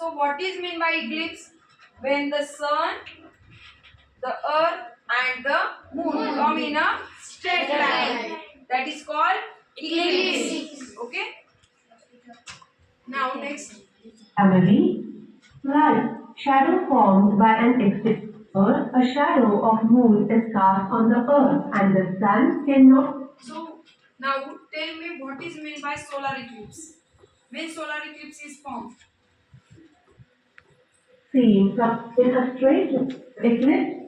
So what is mean by eclipse? When the sun, the earth and the moon come in a straight line. That is called eclipse. Okay. Now next. Family. Light. Shadow formed by an eclipse. A shadow of moon is cast on the earth and the sun cannot So now tell me what is meant by solar eclipse. When solar eclipse is formed. see from in a straight eclipse.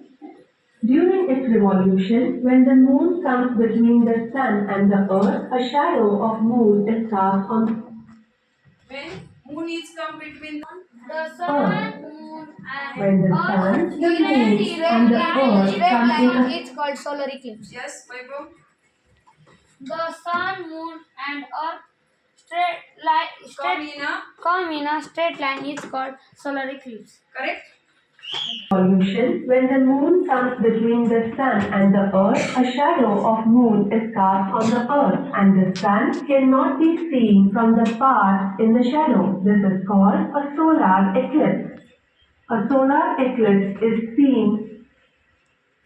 During its revolution, when the moon comes between the sun and the earth, a shadow of moon is cast on When moon is come between The sun, moon, when and the sun, earth the moon, and the earth straight come in line a is called solar eclipse. yes, Vaibhav. The sun, moon, and earth come in a straight line is called solar eclipse. Correct? revolution, when the moon comes between the sun and the earth, a shadow of moon is cast on the earth, and the sun cannot be seen from the path in the shadow. This is called a solar eclipse. A solar eclipse is seen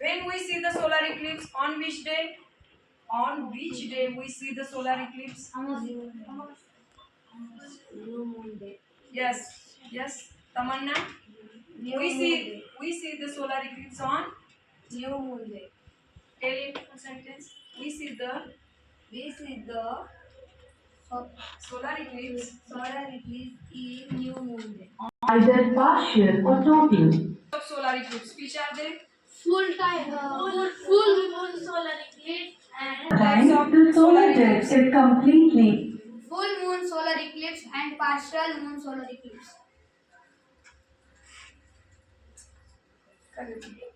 When we see the solar eclipse, on which day? On which day we see the solar eclipse? New moon day. Yes, yes, Tamanna. We see the solar eclipse on New moon day. tell it a sentence. We see the This is the solar eclipse solar eclipse is new moon day. either partial or total. of solar eclipse. Which are they? Full moon solar eclipse and Sometimes the solar disk is completely full moon solar eclipse and partial moon solar eclipse. Correct.